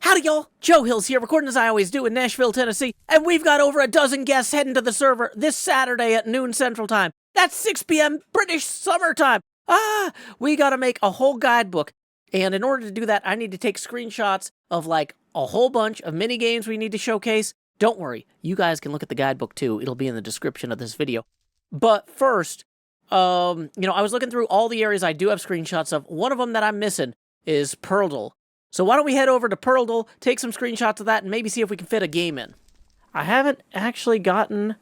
Howdy, y'all. Joe Hills here, recording as I always do in Nashville, Tennessee, and we've got over a dozen guests heading to the server this Saturday at noon Central Time. That's 6 p.m. British Summer Time. We gotta make a whole guidebook, and in order to do that, I need to take screenshots of, like, a whole bunch of mini games we need to showcase. Don't worry, you guys can look at the guidebook too. It'll be in the description of this video. But first, I was looking through all the areas I do have screenshots of. One of them that I'm missing is Pearldle. So why don't we head over to Pearldle, take some screenshots of that, and maybe see if we can fit a game in. I haven't actually gotten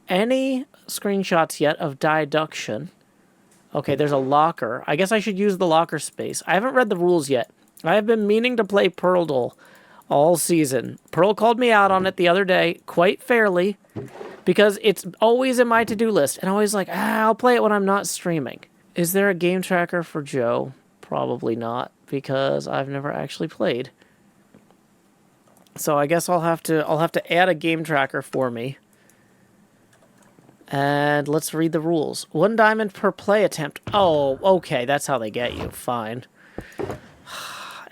any screenshots yet of Deduction. Okay, there's a locker. I guess I should use the locker space. I haven't read the rules yet. I have been meaning to play Pearldle all season. Pearl called me out on it the other day, quite fairly, because it's always in my to-do list, and I'm always like, I'll play it when I'm not streaming. Is there a game tracker for Joe? Probably not, because I've never actually played. So I guess I'll have to add a game tracker for me. And let's read the rules. 1 diamond per play attempt. Oh, okay, that's how they get you. Fine.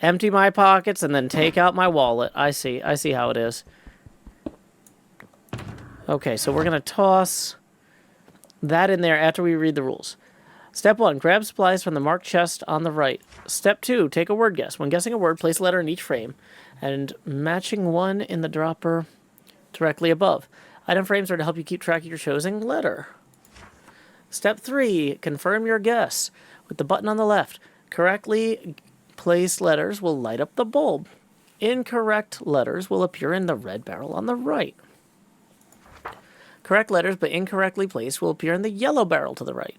Empty my pockets and then take out my wallet. I see how it is. Okay, so we're going to toss that in there after we read the rules. Step 1, grab supplies from the marked chest on the right. Step 2, take a word guess. When guessing a word, place a letter in each frame and matching one in the dropper directly above. Item frames are to help you keep track of your chosen letter. Step 3, confirm your guess. With the button on the left, correctly placed letters will light up the bulb. Incorrect letters will appear in the red barrel on the right. Correct letters but incorrectly placed will appear in the yellow barrel to the right.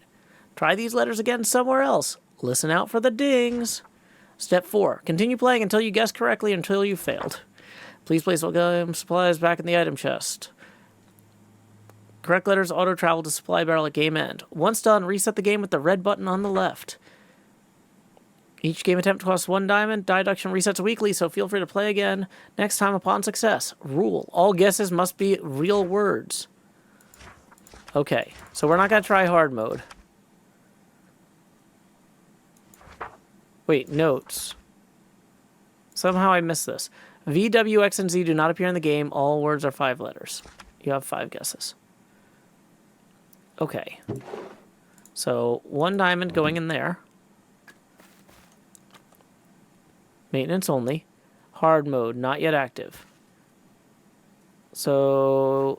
Try these letters again somewhere else. Listen out for the dings. Step 4. Continue playing until you guess correctly until you failed. Please place all game supplies back in the item chest. Correct letters auto-travel to supply barrel at game end. Once done, reset the game with the red button on the left. Each game attempt costs 1 diamond. Deduction resets weekly, so feel free to play again next time upon success. Rule. All guesses must be real words. Okay, so we're not going to try hard mode. Wait, notes. Somehow I missed this. V, W, X, and Z do not appear in the game. All words are 5 letters. You have 5 guesses. Okay. So, 1 diamond going in there. Maintenance only. Hard mode, not yet active. So,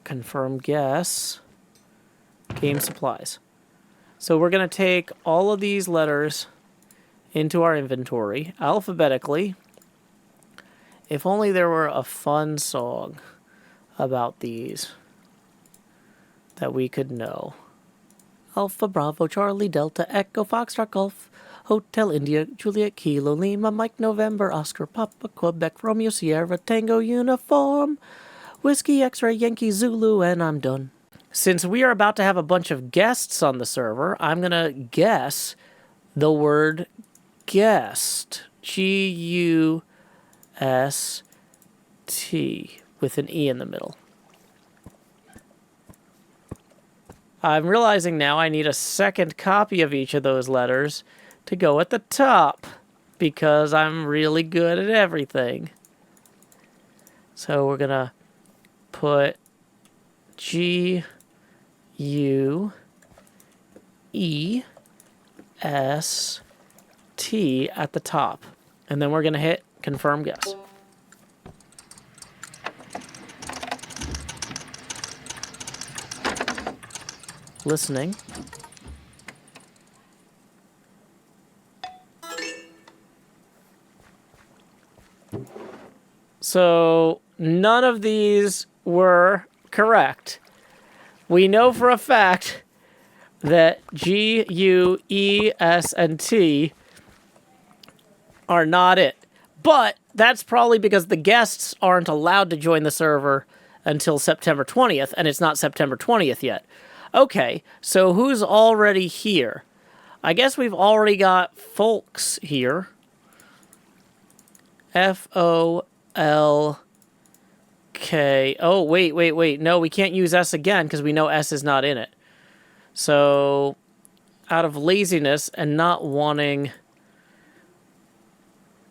confirm guess. Game supplies. So we're going to take all of these letters into our inventory alphabetically. If only there were a fun song about these that we could know. Alpha, Bravo, Charlie, Delta, Echo, Foxtrot, Golf, Hotel, India, Juliet, Kilo, Lima, Mike, November, Oscar, Papa, Quebec, Romeo, Sierra, Tango, Uniform, Whiskey, X-Ray, Yankee, Zulu, and I'm done. Since we are about to have a bunch of guests on the server, I'm going to guess the word guest. G-U-S-T with an E in the middle. I'm realizing now I need a second copy of each of those letters to go at the top because I'm really good at everything. So we're going to put G-U-E-S-T at the top. And then we're going to hit confirm guess. Listening. So none of these were correct. We know for a fact that G, U, E, S, and T are not it. But that's probably because the guests aren't allowed to join the server until September 20th, and it's not September 20th yet. Okay, so who's already here? I guess we've already got folks here. F-O-L-K. Oh, wait. No, we can't use S again because we know S is not in it. So, out of laziness and not wanting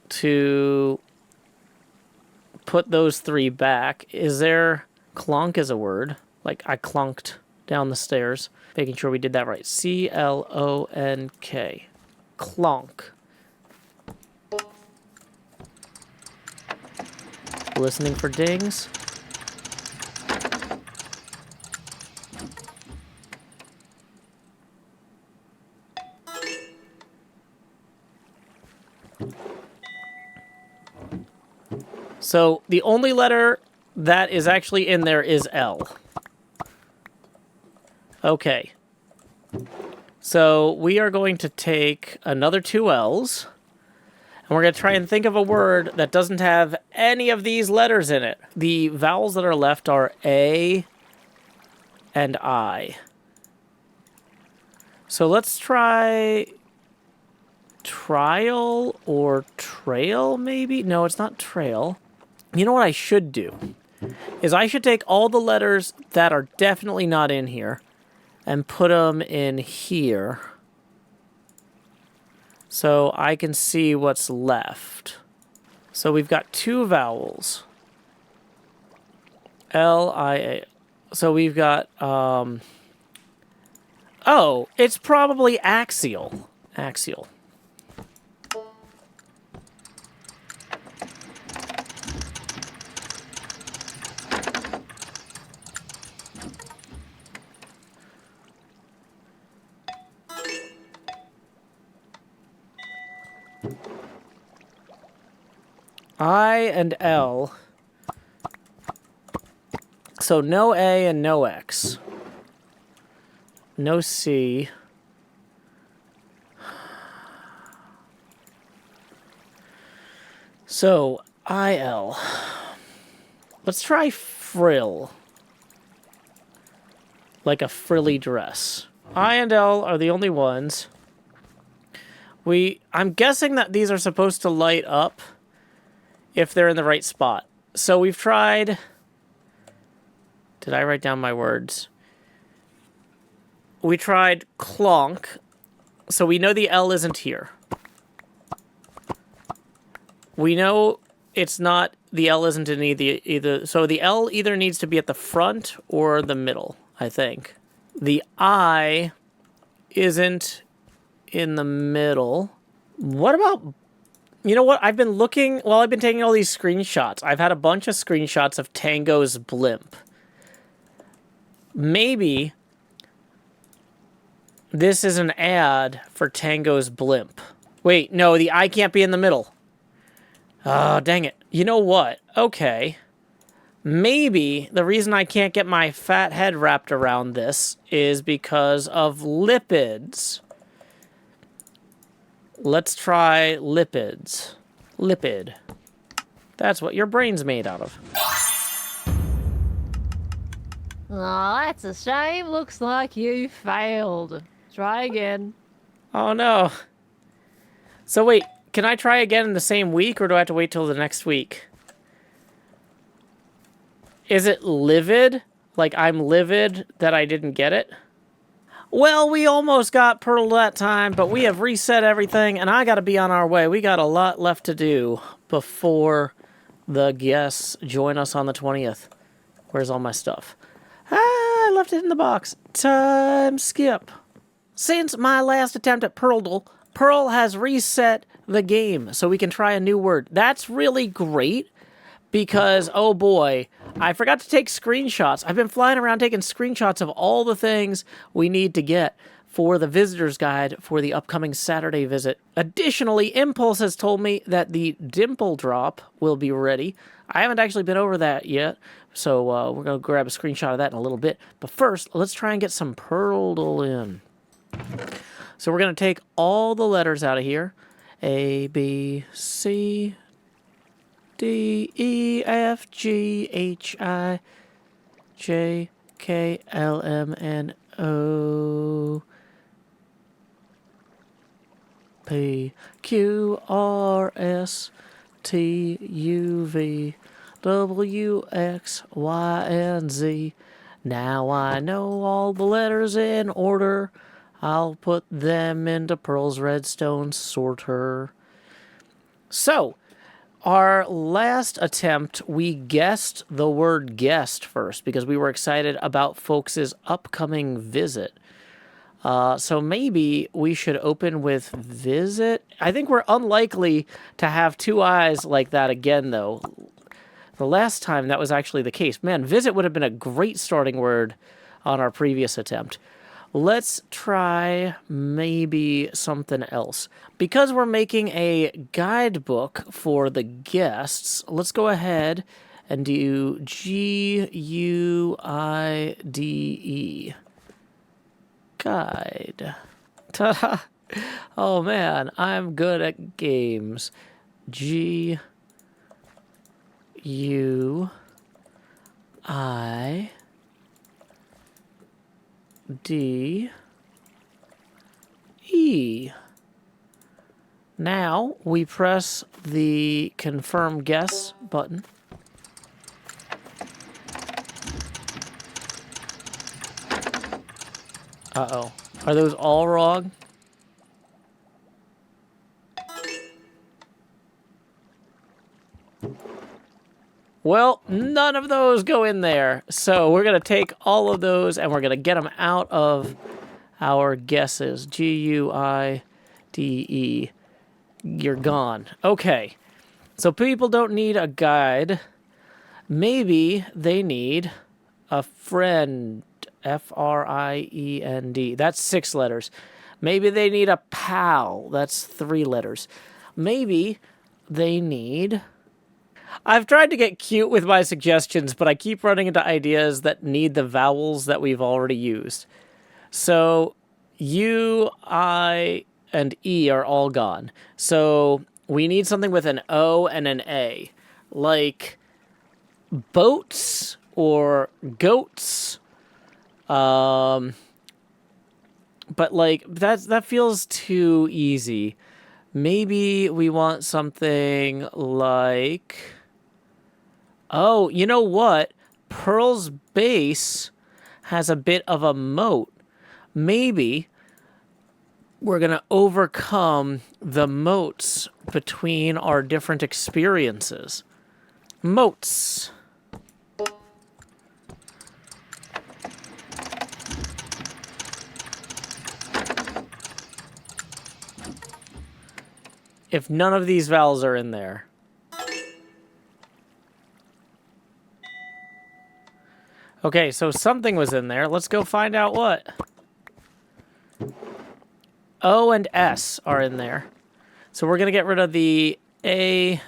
to put those 3 back. Is there... Clonk is a word. Like, I clonked down the stairs. Making sure we did that right. C-L-O-N-K. Clonk. Listening for dings. So the only letter that is actually in there is L. Okay. So we are going to take another 2 L's. And we're going to try and think of a word that doesn't have any of these letters in it. The vowels that are left are A and I. So let's try trial or trail, maybe? No, it's not trail. You know what I should do? Is I should take all the letters that are definitely not in here and put them in here. So I can see what's left. So we've got 2 vowels. L-I-A. So we've got, oh, it's probably axial. Axial. I and L. So no A and no X. No C. So I-L. Let's try frill. Like a frilly dress. I and L are the only ones. I'm guessing that these are supposed to light up if they're in the right spot. So we've tried... Did I write down my words? We tried clonk. So we know the L isn't here. We know it's not... The L isn't in either... So the L either needs to be at the front or the middle, I think. The I isn't in the middle. What about... You know what? I've been looking... Well, I've been taking all these screenshots. I've had a bunch of screenshots of Tango's blimp. Maybe this is an ad for Tango's blimp. Wait, no, the I can't be in the middle. Oh, dang it. You know what? Okay. Maybe the reason I can't get my fat head wrapped around this is because of lipids. Let's try lipids. Lipid. That's what your brain's made out of. Oh, that's a shame. Looks like you failed. Try again. Oh, no. So wait, can I try again in the same week, or do I have to wait till the next week? Is it livid? Like I'm livid that I didn't get it? Well, we almost got Pearlde that time, but we have reset everything, and I gotta be on our way. We got a lot left to do before the guests join us on the 20th. Where's all my stuff? I left it in the box. Time skip. Since my last attempt at Pearldle, Pearl has reset the game, so we can try a new word. That's really great, because, oh boy, I forgot to take screenshots. I've been flying around taking screenshots of all the things we need to get for the visitor's guide for the upcoming Saturday visit. Additionally, Impulse has told me that the dimple drop will be ready. I haven't actually been over that yet, so we're going to grab a screenshot of that in a little bit. But first, let's try and get some Pearldle in. So we're going to take all the letters out of here. A, B, C, D, E, F, G, H, I, J, K, L, M, N, O, P, Q, R, S, T, U, V, W, X, Y, and Z. Now I know all the letters in order. I'll put them into Pearl's redstone sorter. So, our last attempt, we guessed the word guest first because we were excited about folks' upcoming visit. So maybe we should open with visit. I think we're unlikely to have two eyes like that again, though. The last time that was actually the case. Man, visit would have been a great starting word on our previous attempt. Let's try maybe something else. Because we're making a guidebook for the guests, let's go ahead and do Guide. Guide. Ta-da! Oh man, I'm good at games. Guide. Now we press the confirm guess button. Uh-oh. Are those all wrong? Well, none of those go in there. So we're going to take all of those and we're going to get them out of our guesses. Guide. You're gone. Okay. So people don't need a guide. Maybe they need a friend. Friend. That's 6 letters. Maybe they need a pal. That's 3 letters. Maybe they need... I've tried to get cute with my suggestions, but I keep running into ideas that need the vowels that we've already used. So U, I, and E are all gone. So we need something with an O and an A. Like boats or goats. But like that feels too easy. Maybe we want something like... Oh, you know what? Pearl's base has a bit of a moat. Maybe we're going to overcome the moats between our different experiences. Moats. If none of these vowels are in there. Okay, so something was in there. Let's go find out what. O and S are in there. So we're going to get rid of the ATM.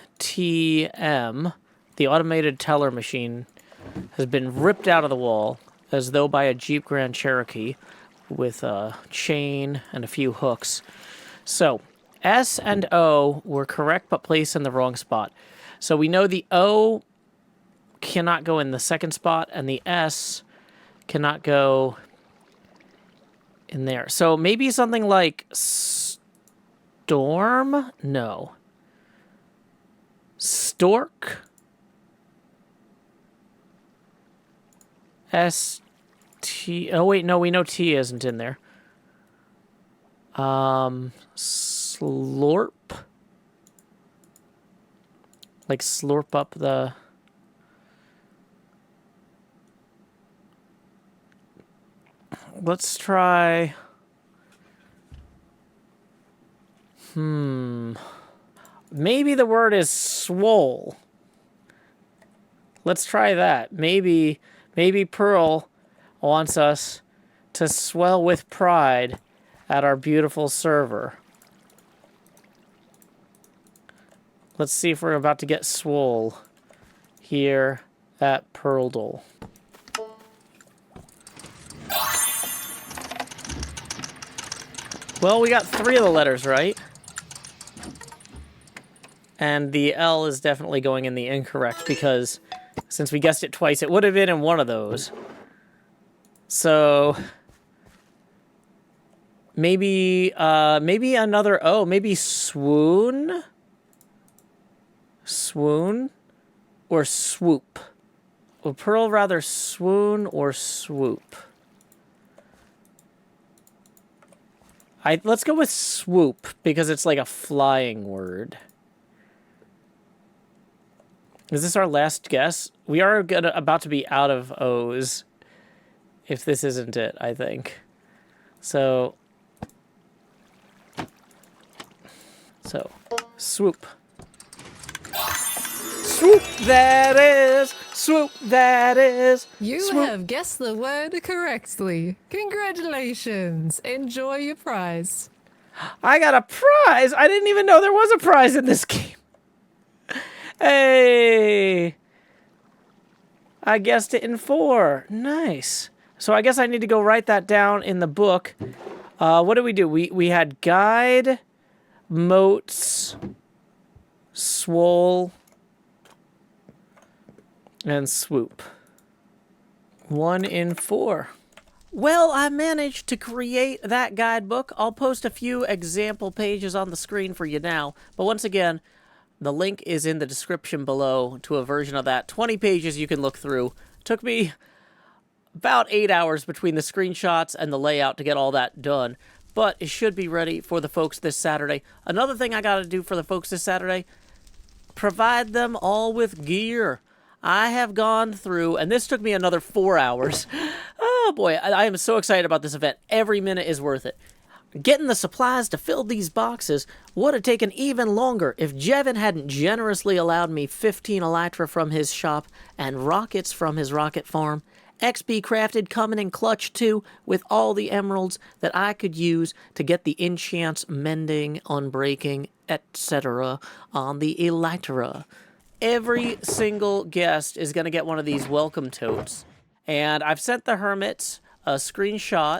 The automated teller machine has been ripped out of the wall as though by a Jeep Grand Cherokee with a chain and a few hooks. So S and O were correct but placed in the wrong spot. So we know the O cannot go in the second spot, and the S cannot go in there. So maybe something like storm? No. Stork? S-T... Oh, wait, no, we know T isn't in there. Slorp? Like slurp up the... Let's try... Maybe the word is swole. Let's try that. Maybe Pearl wants us to swell with pride at our beautiful server. Let's see if we're about to get swole here at Pearldle. Well, we got 3 of the letters right. And the L is definitely going in the incorrect because since we guessed it twice, it would have been in one of those. So maybe another O, maybe swoon? Swoon or swoop? Would Pearl rather swoon or swoop? Let's go with swoop because it's like a flying word. Is this our last guess? We are about to be out of O's if this isn't it, I think. So, swoop. Swoop, that is! Swoop, that is! You swoop. have guessed the word correctly. Congratulations. Enjoy your prize. I got a prize! I didn't even know there was a prize in this game. Hey! I guessed it in 4. Nice. So I guess I need to go write that down in the book. What did we do? We had guide, moats, swole, and swoop. 1 in 4. Well, I managed to create that guidebook. I'll post a few example pages on the screen for you now. But once again, the link is in the description below to a version of that. 20 pages you can look through. Took me about 8 hours between the screenshots and the layout to get all that done. But it should be ready for the folks this Saturday. Another thing I got to do for the folks this Saturday, provide them all with gear. I have gone through, and this took me another 4 hours. Oh boy, I am so excited about this event. Every minute is worth it. Getting the supplies to fill these boxes would have taken even longer if Jevin hadn't generously allowed me 15 elytra from his shop and rockets from his rocket farm. XP Crafted coming in clutch too, with all the emeralds that I could use to get the enchants, mending, unbreaking, etc. on the elytra. Every single guest is going to get one of these welcome totes. And I've sent the hermits a screenshot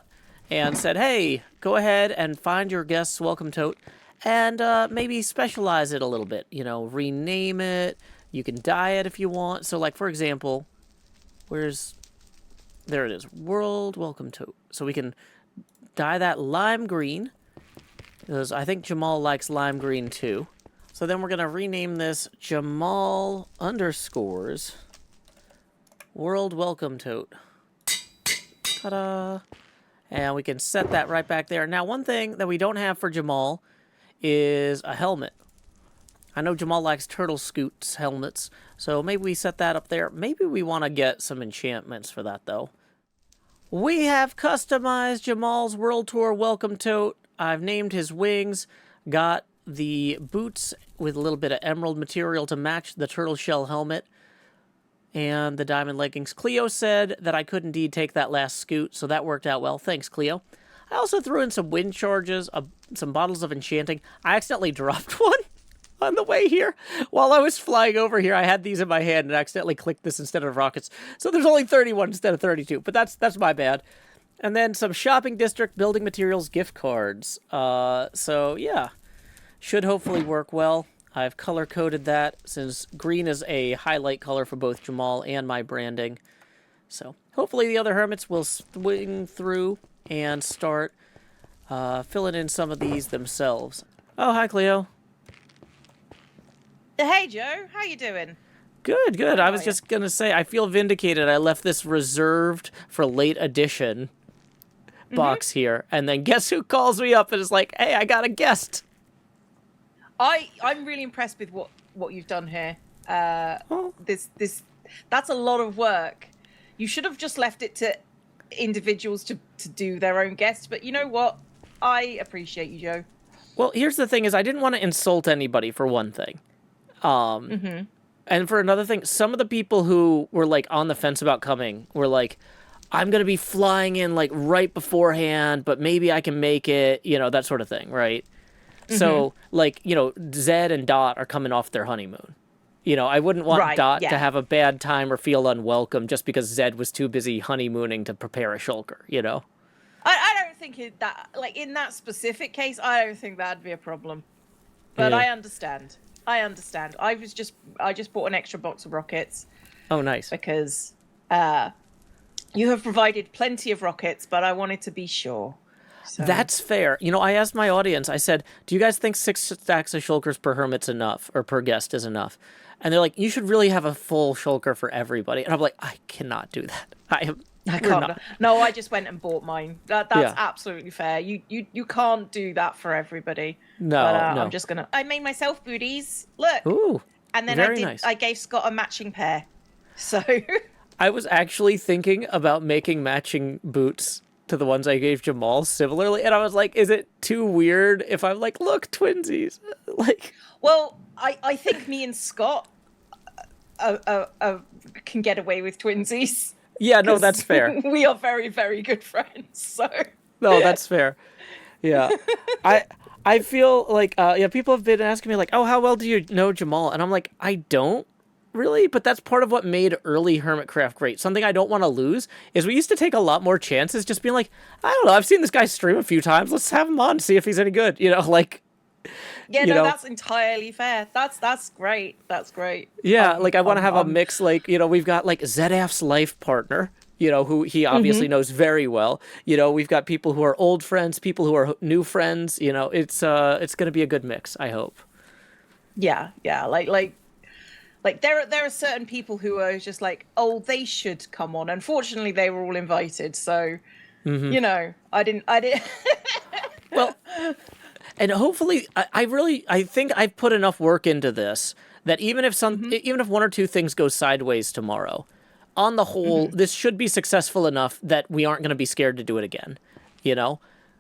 and said, hey, go ahead and find your guest's welcome tote and maybe specialize it a little bit. You know, rename it. You can dye it if you want. So, like, for example, there it is, World Welcome Tote. So we can dye that lime green, because I think Jamal likes lime green too. So then we're going to rename this Jamal _ World Welcome Tote. Ta-da! And we can set that right back there. Now, one thing that we don't have for Jamal is a helmet. I know Jamal likes Turtle Scoot's helmets, so maybe we set that up there. Maybe we want to get some enchantments for that, though. We have customized Jamal's World Tour Welcome Tote. I've named his wings, got the boots with a little bit of emerald material to match the turtle shell helmet, and the diamond leggings. Cleo said that I could indeed take that last scoot, so that worked out well. Thanks, Cleo. I also threw in some wind charges, some bottles of enchanting. I accidentally dropped one on the way here. While I was flying over here, I had these in my hand and accidentally clicked this instead of rockets. So there's only 31 instead of 32, but that's my bad. And then some shopping district building materials gift cards. So yeah, should hopefully work well. I've color-coded that since green is a highlight color for both Jamal and my branding. So hopefully the other hermits will swing through and start filling in some of these themselves. Oh, hi, Cleo. Hey, Joe. How you doing? Good, good. I was just going to say, I feel vindicated. I left this reserved for late edition box here. And then guess who calls me up and is like, hey, I got a guest. I'm really impressed with what you've done here. That's a lot of work. You should have just left it to individuals to do their own guests. But you know what? I appreciate you, Joe. Well, here's the thing is I didn't want to insult anybody for one thing. And for another thing, some of the people who were like on the fence about coming were like, I'm going to be flying in like right beforehand, but maybe I can make it, you know, that sort of thing, right? So, like, you know, Zed and Dot are coming off their honeymoon. You know, I wouldn't want Dot to have a bad time or feel unwelcome just because Zed was too busy honeymooning to prepare a shulker, you know? I don't think that, like, in that specific case, I don't think that'd be a problem. But I understand. I just bought an extra box of rockets. Oh, nice. Because you have provided plenty of rockets, but I wanted to be sure. So. That's fair. You know, I asked my audience, I said, do you guys think 6 stacks of shulkers per hermit's enough, or per guest is enough? And they're like, you should really have a full shulker for everybody. And I'm like, I cannot do that. I can't. No, I just went and bought mine. That's absolutely fair. You can't do that for everybody. No, but, no. I'm just gonna. I made myself booties. Look. Ooh. And then Very nice. I gave Scott a matching pair. So I was actually thinking about making matching boots to the ones I gave Jamal similarly, and I was like, is it too weird if I'm like, look, twinsies? Like, well, I think me and Scott can get away with twinsies. yeah, no, that's fair. We are very, very good friends. So No, that's fair. Yeah. I feel like people have been asking me like, oh, how well do you know Jamal? And I'm like, I don't really, but that's part of what made early HermitCraft great. Something I don't want to lose is we used to take a lot more chances just being like, I don't know, I've seen this guy stream a few times. Let's have him on, see if he's any good. Like, yeah, no, that's entirely fair. That's great. That's great. Yeah, like I want to have a mix. Like, we've got like ZF's life partner, who he obviously knows very well. We've got people who are old friends, people who are new friends. It's going to be a good mix, I hope. Yeah. Like there are certain people who are just like, oh, they should come on. Unfortunately, they were all invited, so I didn't. Well, and hopefully, I think I've put enough work into this that even if one or two things go sideways tomorrow, on the whole, this should be successful enough that we aren't going to be scared to do it again.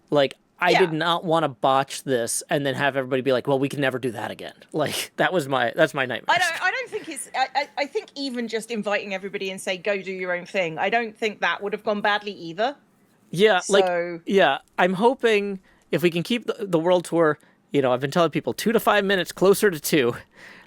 Like. I did not want to botch this and then have everybody be like, well, we can never do that again. Like, that's my nightmare. I don't think it's, I think even just inviting everybody and say, go do your own thing, I don't think that would have gone badly either. Yeah, So... I'm hoping if we can keep the world tour, I've been telling people 2 to 5 minutes closer to 2.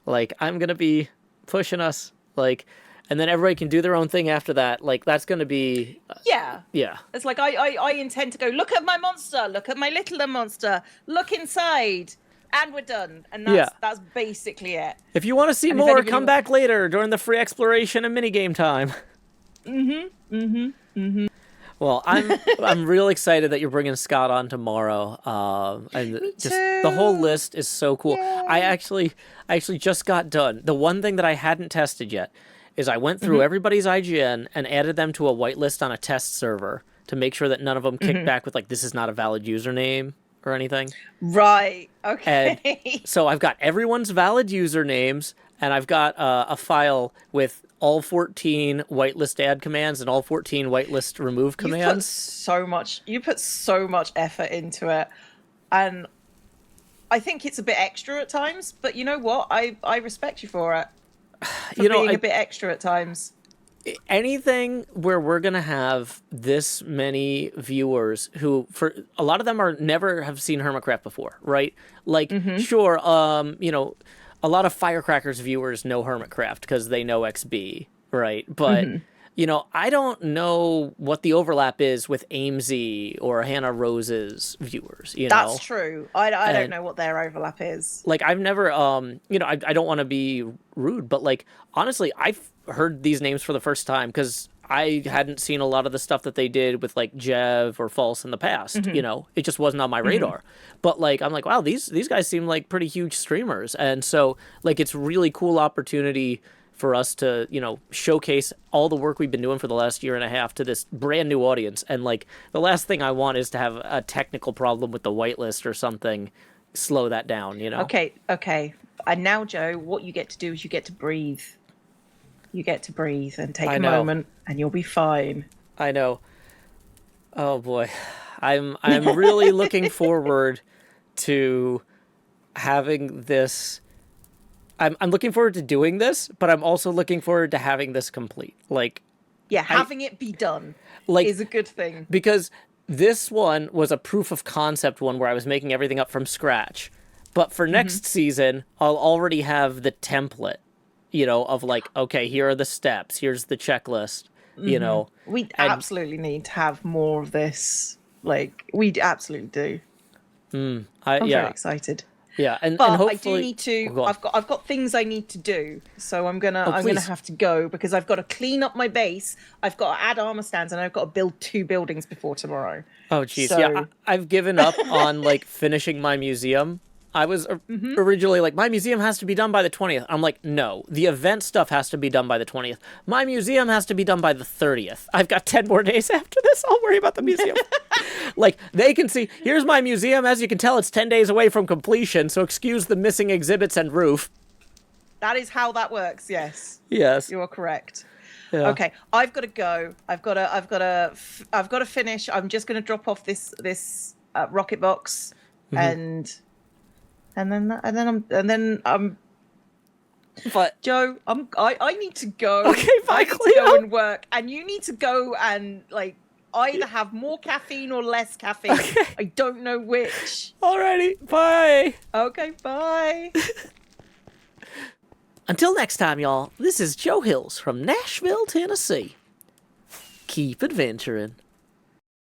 Like, I'm going to be pushing us, like... And then everybody can do their own thing after that. Like, that's going to be... Yeah. Yeah. It's like, I intend to go, look at my monster, look at my littler monster, look inside, and we're done. And that's basically it. If you want to see more, come back later during the free exploration and minigame time. Well, I'm real excited that you're bringing Scott on tomorrow. And just the whole list is so cool. Yay. I actually just got done. The one thing that I hadn't tested yet is I went through everybody's IGN and added them to a whitelist on a test server to make sure that none of them kicked back with, like, this is not a valid username or anything. Right. Okay. And so I've got everyone's valid usernames, and I've got a file with all 14 whitelist add commands and all 14 whitelist remove commands. You put so much effort into it. And I think it's a bit extra at times, but you know what? I respect you for it. Being a bit extra at times. Anything where we're going to have this many viewers who, for a lot of them, never have seen HermitCraft before, right? Like, sure, a lot of Firecrackers viewers know HermitCraft because they know XB, right? But, I don't know what the overlap is with Amesy or Hannah Rose's viewers, That's true. I don't know what their overlap is. Like, I've never, I don't want to be rude, but, like, honestly, I've heard these names for the first time because I hadn't seen a lot of the stuff that they did with, like, Jev or False in the past, It just wasn't on my radar. But, like, I'm like, wow, these guys seem like pretty huge streamers. And so, like, it's really cool opportunity for us to, showcase all the work we've been doing for the last year and a half to this brand new audience. And, like, the last thing I want is to have a technical problem with the whitelist or something slow that down, Okay. And now, Joe, what you get to do is you get to breathe. You get to breathe and take a moment, and you'll be fine. I know. Oh, boy. I'm really looking forward to having this... I'm looking forward to doing this, but I'm also looking forward to having this complete. Like, yeah, having it be done is a good thing. Because this one was a proof of concept one where I was making everything up from scratch. But for next season, I'll already have the template, of like, okay, here are the steps, here's the checklist, We absolutely need to have more of this. Like, we absolutely do. I'm very excited. Yeah, but and hopefully... I do need to. I've got things I need to do, so I'm gonna have to go because I've got to clean up my base. I've got to add armor stands, and I've got to build 2 buildings before tomorrow. Oh, jeez. So... Yeah, I've given up on like finishing my museum. I was originally like, my museum has to be done by the 20th. I'm like, no, the event stuff has to be done by the 20th. My museum has to be done by the 30th. I've got 10 more days after this. I'll worry about the museum. Like, they can see, here's my museum. As you can tell, it's 10 days away from completion, so excuse the missing exhibits and roof. That is how that works. Yes, Yes. you are correct. Yeah. Okay, I've got to go. I've got to finish. I'm just going to drop off this rocket box, and then I'm. But Joe, I need to go. Okay, bye, I need to Cleo. go and work, and you need to go and like either have more caffeine or less caffeine. Okay. I don't know which. alrighty, bye. Okay, bye. Until next time, y'all. This is Joe Hills from Nashville, Tennessee. Keep adventuring.